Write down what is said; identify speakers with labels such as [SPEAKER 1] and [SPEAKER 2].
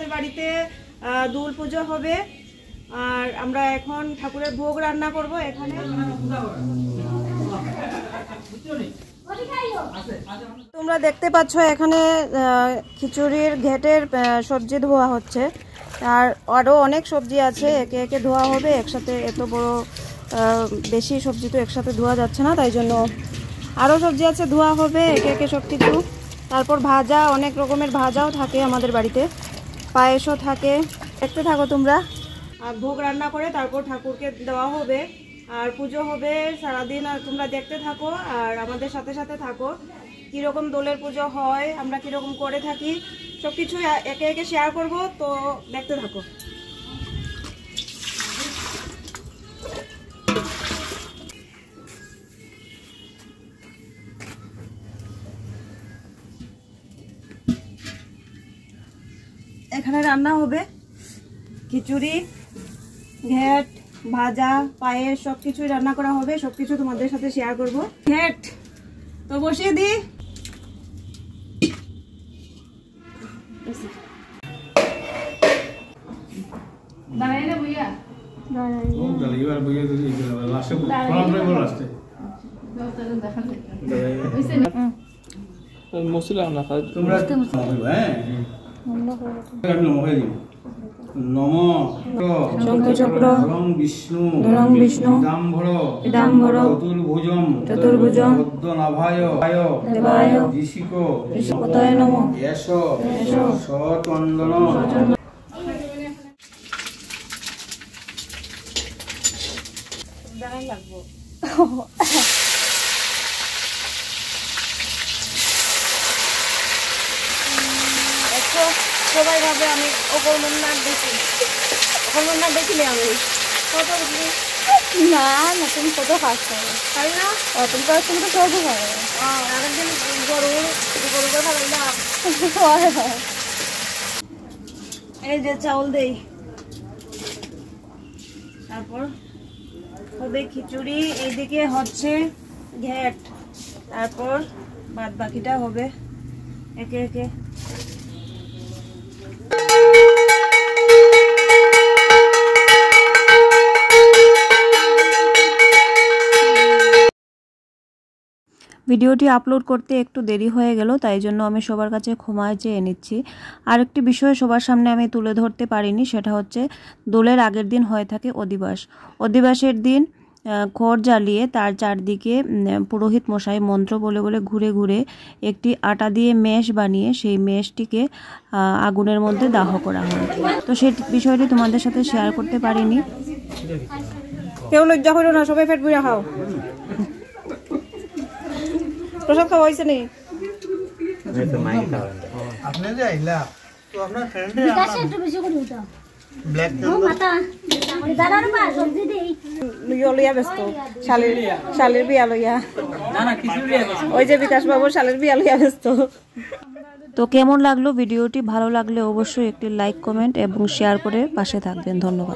[SPEAKER 1] আমাদের বাড়িতে দুল পুজো হবে আর আমরা এখন ঠাকুরের ভোগ রান্না করব এখানে। তোমরা দেখতে পাচ্ছ এখানে খিচুড়ির ঘেটের সবজি ধোয়া হচ্ছে আর আরও অনেক সবজি আছে, একে একে ধোয়া হবে একসাথে। এত বড় বেশি সবজি তো একসাথে ধোয়া যাচ্ছে না, তাই জন্য আরও সবজি আছে ধোয়া হবে একে একে সব কিছু। তারপর ভাজা, অনেক রকমের ভাজাও থাকে আমাদের বাড়িতে, পায়েসও থাকে। দেখতে থাকো তোমরা। আর ভোগ রান্না করে তারপর ঠাকুরকে দেওয়া হবে আর পুজো হবে সারাদিন। আর তোমরা দেখতে থাকো আর আমাদের সাথে সাথে থাকো, কীরকম দোলের পুজো হয়, আমরা কীরকম করে থাকি, সব কিছু একে একে শেয়ার করব, তো দেখতে থাকো। এখানে রান্না হবে খিচুড়ি, ঘেট, ভাজা, পায়েস, সবকিছুই রান্না করা হবে। সবকিছু তোমাদের সাথে শেয়ার করব। ঘেট তো বসিয়ে দি। শঙ্খচক্র বিষ্ণু দাম্ভর চতুর্ভুজম পদ্মনাভায় দেবায় ঋষিকপতয়ে নমঃ এষ সচন্দন। লাগবো সবাই ভাবে আমি অকর্মণ নাক দেখি, অকর্মণ নাক দেখিনি আমি। কত না না তুমি কত খাস তাই না? তুমি তো সহজ খাবে। আরেকদিন গরুর খাওয়াইলাম। এই যে চাউল দেই, তারপর হবে খিচুড়ি, এইদিকে হচ্ছে ঘেট, তারপর বাদ বাকিটা হবে একে একে। ভিডিওটি আপলোড করতে একটু দেরি হয়ে গেল, তাই জন্য আমি সবার কাছে ক্ষমা চেয়ে নিচ্ছি। আরেকটি বিষয় সবার সামনে আমি তুলে ধরতে পারিনি, সেটা হচ্ছে দোলের আগের দিন হয়ে থাকে অধিবাস। অধিবাসের দিন খড় জ্বালিয়ে তার চারদিকে পুরোহিত মশাই মন্ত্র বলে বলে ঘুরে ঘুরে একটি আটা দিয়ে মেষ বানিয়ে সেই মেষটিকে আগুনের মধ্যে দাহ করা হয়। তো সেই বিষয়টি তোমাদের সাথে শেয়ার করতে পারিনি। কেউ লজ্জা করো না, সবাই পেট ভরে খাও। প্রসাদ খাওয়া হয়েছে নি? আপনি যে আইলা তো আপনার ফ্রেন্ডে বিকাশে একটু বেশি করে উঠা ব্ল্যাক মাথা দাদার মা সবজি দেই লইয়া ব্যস্ত শালের বিয়া লইয়া। না না কিছু লইয়া ব্যস্ত, ওই যে বিকাশ বাবু শালের বিয়া লইয়া ব্যস্ত। তো কেমন লাগলো ভিডিওটি? ভালো লাগলে অবশ্যই একটি লাইক, কমেন্ট এবং শেয়ার করে পাশে থাকবেন। ধন্যবাদ।